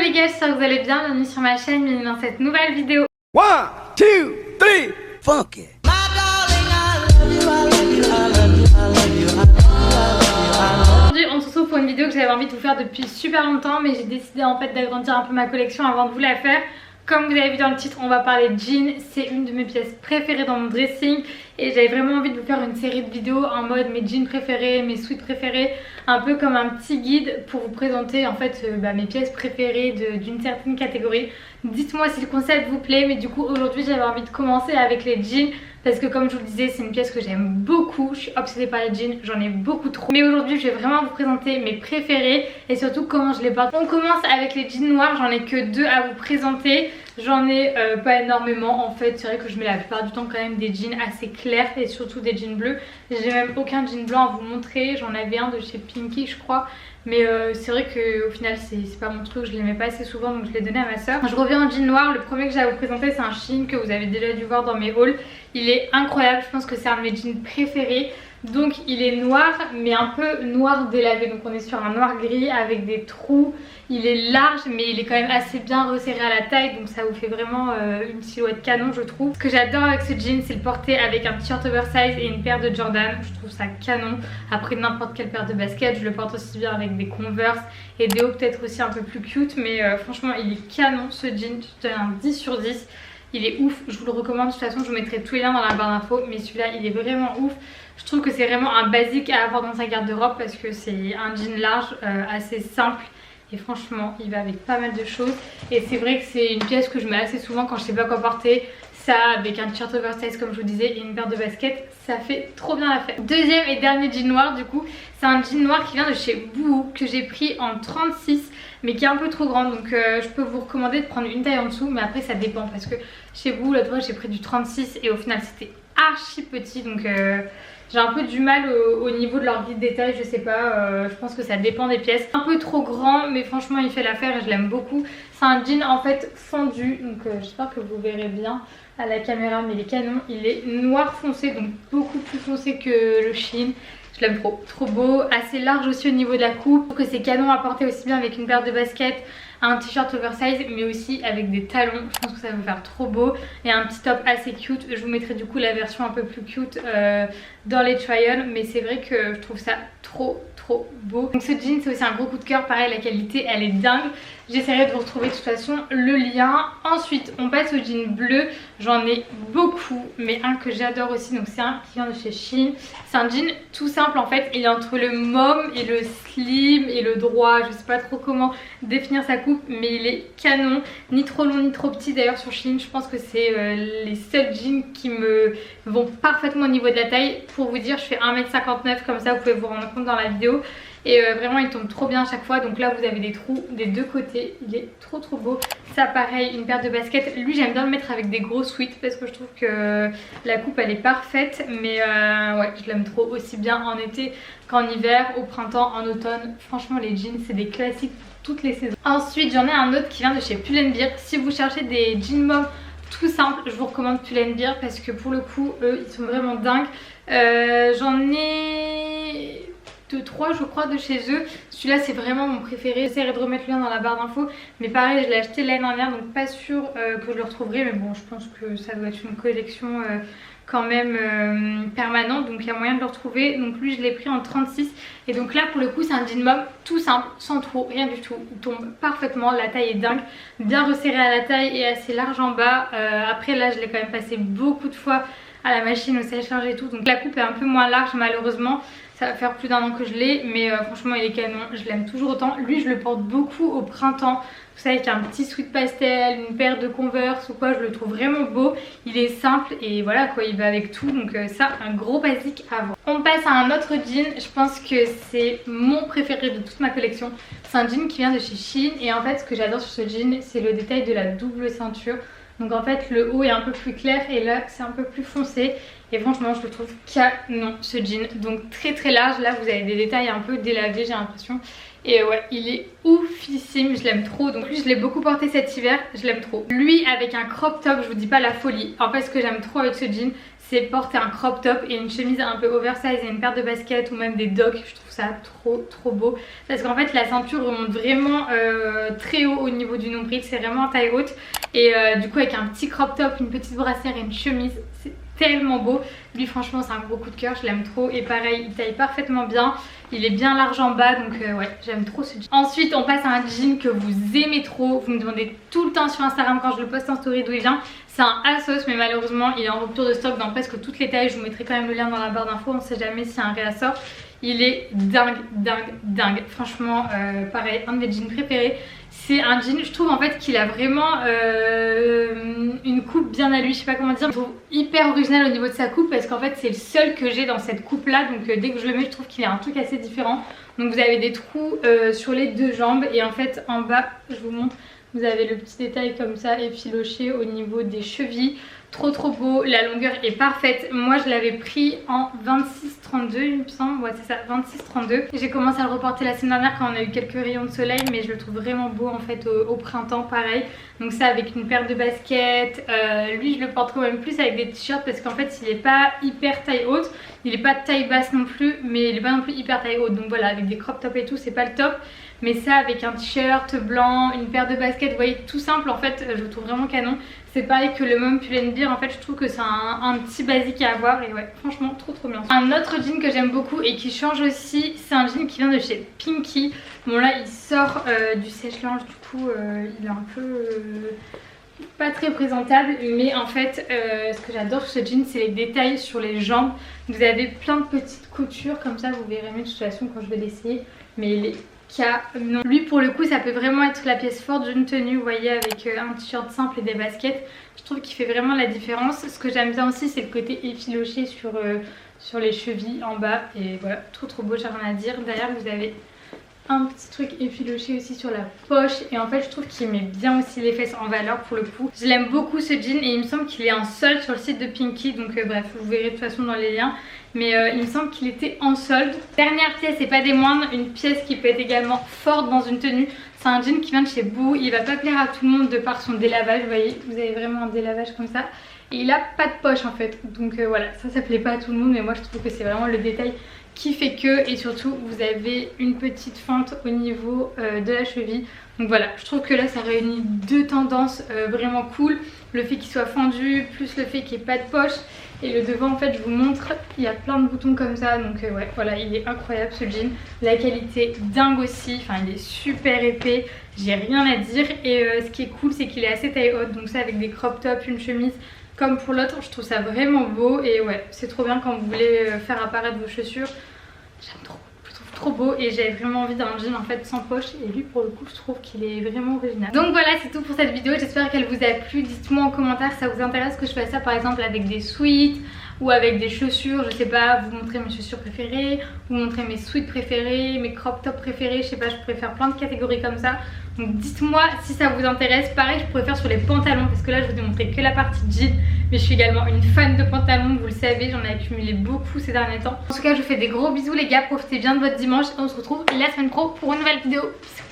les gars, j'espère que vous allez bien, bienvenue sur ma chaîne, bienvenue dans cette nouvelle vidéo. 1, 2, 3, funk it. Aujourd'hui on se retrouve pour une vidéo que j'avais envie de vous faire depuis super longtemps, mais j'ai décidé en fait d'agrandir un peu ma collection avant de vous la faire. Comme vous avez vu dans le titre, on va parler de jeans. C'est une de mes pièces préférées dans mon dressing et j'avais vraiment envie de vous faire une série de vidéos en mode mes jeans préférés, mes sweats préférés, un peu comme un petit guide pour vous présenter en fait mes pièces préférées d'une certaine catégorie. Dites-moi si le concept vous plaît, mais du coup aujourd'hui j'avais envie de commencer avec les jeans parce que comme je vous le disais, c'est une pièce que j'aime beaucoup. Je suis obsédée par les jeans, j'en ai beaucoup trop. Mais aujourd'hui je vais vraiment vous présenter mes préférés et surtout comment je les porte. On commence avec les jeans noirs, j'en ai que deux à vous présenter. J'en ai pas énormément en fait, c'est vrai que je mets la plupart du temps quand même des jeans assez clairs et surtout des jeans bleus. J'ai même aucun jean blanc à vous montrer, j'en avais un de chez Pinky je crois. Mais c'est vrai qu'au final c'est pas mon truc, je les mets pas assez souvent donc je l'ai donné à ma soeur. Je reviens en jean noir, le premier que j'ai à vous présenter c'est un Shein que vous avez déjà dû voir dans mes hauls. Il est incroyable, je pense que c'est un de mes jeans préférés. Donc il est noir mais un peu noir délavé, donc on est sur un noir gris avec des trous. Il est large mais il est quand même assez bien resserré à la taille, donc ça vous fait vraiment une silhouette canon je trouve. Ce que j'adore avec ce jean c'est le porter avec un t-shirt oversize et une paire de Jordan, je trouve ça canon. Après n'importe quelle paire de baskets, je le porte aussi bien avec des Converse et des hauts peut-être aussi un peu plus cute, mais franchement il est canon ce jean, je donne un 10 sur 10. Il est ouf, je vous le recommande, de toute façon je vous mettrai tous les liens dans la barre d'infos, mais celui-là il est vraiment ouf. Je trouve que c'est vraiment un basique à avoir dans sa garde-robe parce que c'est un jean large, assez simple et franchement il va avec pas mal de choses. Et c'est vrai que c'est une pièce que je mets assez souvent quand je sais pas quoi porter. Ça avec un t-shirt oversize comme je vous disais et une paire de baskets, ça fait trop bien l'affaire. Deuxième et dernier jean noir du coup, c'est un jean noir qui vient de chez Boohoo que j'ai pris en 36 mais qui est un peu trop grande, donc je peux vous recommander de prendre une taille en dessous, mais après ça dépend parce que chez Boohoo l'autre fois j'ai pris du 36 et au final c'était archi petit, donc j'ai un peu du mal au niveau de leur guide détail, je sais pas, je pense que ça dépend des pièces. Un peu trop grand mais franchement il fait l'affaire et je l'aime beaucoup. C'est un jean en fait fondu, donc j'espère que vous verrez bien à la caméra, mais il est canon. Il est noir foncé, donc beaucoup plus foncé que le Shein. Je l'aime trop, trop beau, assez large aussi au niveau de la coupe. Je trouve que c'est canon à porter aussi bien avec une paire de baskets, un t-shirt oversize mais aussi avec des talons. Je pense que ça va me faire trop beau. Et un petit top assez cute. Je vous mettrai du coup la version un peu plus cute dans les try-on, mais c'est vrai que je trouve ça trop beau. Donc ce jean c'est aussi un gros coup de cœur, pareil la qualité elle est dingue. J'essaierai de vous retrouver de toute façon le lien. Ensuite on passe au jean bleu, j'en ai beaucoup mais un que j'adore aussi, donc c'est un qui vient de chez Shein. C'est un jean tout simple en fait, il est entre le mom et le slim et le droit, je sais pas trop comment définir sa coupe mais il est canon, ni trop long ni trop petit. D'ailleurs sur Shein je pense que c'est les seuls jeans qui me vont parfaitement au niveau de la taille. Pour vous dire je fais 1m59 comme ça vous pouvez vous rendre compte dans la vidéo. Et vraiment il tombe trop bien à chaque fois, donc là vous avez des trous des deux côtés, il est trop beau. Ça pareil, une paire de baskets, lui j'aime bien le mettre avec des gros sweats parce que je trouve que la coupe elle est parfaite. Mais ouais je l'aime trop, aussi bien en été qu'en hiver, au printemps, en automne. Franchement les jeans c'est des classiques pour toutes les saisons. Ensuite j'en ai un autre qui vient de chez Pull&Bear. Si vous cherchez des jeans mom tout simple, je vous recommande Pull&Bear parce que pour le coup eux ils sont vraiment dingues. J'en ai 2-3 je crois de chez eux. Celui-là c'est vraiment mon préféré. J'essaierai de remettre le lien dans la barre d'infos, mais pareil je l'ai acheté l'année dernière donc pas sûr que je le retrouverai, mais bon je pense que ça doit être une collection quand même permanente, donc il y a moyen de le retrouver. Donc lui je l'ai pris en 36 et donc là pour le coup c'est un jean mom tout simple, sans trop, rien du tout. Il tombe parfaitement, la taille est dingue, bien resserré à la taille et assez large en bas. Après là je l'ai quand même passé beaucoup de fois à la machine au sèche-linge et tout, donc la coupe est un peu moins large malheureusement. Ça va faire plus d'un an que je l'ai, mais franchement il est canon, je l'aime toujours autant. Lui je le porte beaucoup au printemps, vous savez, avec un petit sweat pastel, une paire de Converse ou quoi, je le trouve vraiment beau. Il est simple et voilà quoi, il va avec tout, donc ça un gros basique à avoir. On passe à un autre jean, je pense que c'est mon préféré de toute ma collection. C'est un jean qui vient de chez Shein et en fait ce que j'adore sur ce jean c'est le détail de la double ceinture. Donc en fait le haut est un peu plus clair et là c'est un peu plus foncé. Et franchement je le trouve canon ce jean. Donc très large, là vous avez des détails un peu délavés j'ai l'impression. Et ouais il est oufissime, je l'aime trop. Donc lui je l'ai beaucoup porté cet hiver, je l'aime trop. Lui avec un crop top, je vous dis pas la folie. En fait ce que j'aime trop avec ce jean c'est porter un crop top et une chemise un peu oversize et une paire de baskets ou même des docks. Je trouve ça trop beau parce qu'en fait la ceinture remonte vraiment très haut au niveau du nombril, c'est vraiment en taille haute et du coup avec un petit crop top, une petite brassière et une chemise, c'est tellement beau. Lui franchement c'est un gros coup de cœur, je l'aime trop et pareil il taille parfaitement bien, il est bien large en bas donc ouais j'aime trop ce jean. Ensuite on passe à un jean que vous aimez trop, vous me demandez tout le temps sur Instagram quand je le poste en story d'où il vient. C'est un ASOS mais malheureusement il est en rupture de stock dans presque toutes les tailles, je vous mettrai quand même le lien dans la barre d'infos, on sait jamais s'il y a un réassort. Il est dingue, franchement pareil, un de mes jeans préférés. C'est un jean, je trouve en fait qu'il a vraiment une coupe bien à lui, je sais pas comment dire. Je trouve hyper original au niveau de sa coupe parce qu'en fait c'est le seul que j'ai dans cette coupe là. Donc dès que je le mets je trouve qu'il a un truc assez différent. Donc vous avez des trous sur les deux jambes et en fait en bas, je vous montre, vous avez le petit détail comme ça effiloché au niveau des chevilles. Trop beau, la longueur est parfaite. Moi je l'avais pris en 26-32 il me semble, ouais c'est ça, 26-32. J'ai commencé à le reporter la semaine dernière quand on a eu quelques rayons de soleil, mais je le trouve vraiment beau en fait au printemps pareil. Donc ça avec une paire de baskets, lui je le porte quand même plus avec des t-shirts parce qu'en fait il est pas hyper taille haute, il est pas de taille basse non plus, mais il est pas non plus hyper taille haute. Donc voilà, avec des crop tops et tout c'est pas le top. Mais ça avec un t-shirt blanc, une paire de baskets, vous voyez, tout simple en fait, je le trouve vraiment canon. C'est pareil que le Mom Pull&Bear, en fait je trouve que c'est un petit basique à avoir et ouais franchement trop bien. Un autre jean que j'aime beaucoup et qui change aussi, c'est un jean qui vient de chez Pinky. Bon là il sort du sèche-linge, du coup il est un peu pas très présentable, mais en fait ce que j'adore sur ce jean c'est les détails sur les jambes. Vous avez plein de petites coutures comme ça, vous verrez mieux de toute façon quand je vais l'essayer, mais il est canon. Lui pour le coup ça peut vraiment être la pièce forte d'une tenue, vous voyez, avec un t-shirt simple et des baskets. Je trouve qu'il fait vraiment la différence. Ce que j'aime bien aussi c'est le côté effiloché sur les chevilles en bas et voilà, trop beau, j'ai rien à dire. Derrière vous avez un petit truc effiloché aussi sur la poche et en fait je trouve qu'il met bien aussi les fesses en valeur pour le coup. Je l'aime beaucoup ce jean et il me semble qu'il est en solde sur le site de Pinky, donc bref vous verrez de toute façon dans les liens. Mais il me semble qu'il était en solde. Dernière pièce et pas des moindres, une pièce qui peut être également forte dans une tenue. C'est un jean qui vient de chez Boo, il va pas plaire à tout le monde de par son délavage, vous voyez, vous avez vraiment un délavage comme ça. Et il a pas de poche en fait, donc voilà, ça plaît pas à tout le monde mais moi je trouve que c'est vraiment le détail qui fait que, et surtout vous avez une petite fente au niveau de la cheville. Donc voilà, je trouve que là ça réunit deux tendances vraiment cool. Le fait qu'il soit fendu plus le fait qu'il n'y ait pas de poche. Et le devant en fait je vous montre, il y a plein de boutons comme ça. Donc ouais voilà, il est incroyable ce jean. La qualité dingue aussi, enfin il est super épais, j'ai rien à dire. Et ce qui est cool c'est qu'il est assez taille haute. Donc ça avec des crop tops, une chemise comme pour l'autre, je trouve ça vraiment beau. Et ouais c'est trop bien quand vous voulez faire apparaître vos chaussures. J'aime trop, je trouve trop beau et j'avais vraiment envie d'un jean en fait sans poche et lui pour le coup je trouve qu'il est vraiment original. Donc voilà c'est tout pour cette vidéo, j'espère qu'elle vous a plu. Dites-moi en commentaire si ça vous intéresse que je fasse ça par exemple avec des sweats ou avec des chaussures, je sais pas, vous montrer mes chaussures préférées, vous montrer mes sweats préférés, mes crop tops préférés, je sais pas, je pourrais faire plein de catégories comme ça. Donc dites-moi si ça vous intéresse. Pareil je pourrais faire sur les pantalons parce que là je vous ai montré que la partie jean, mais je suis également une fan de pantalons, vous le savez, j'en ai accumulé beaucoup ces derniers temps. En tout cas je vous fais des gros bisous les gars, profitez bien de votre dimanche et on se retrouve la semaine pro pour une nouvelle vidéo. Bisous.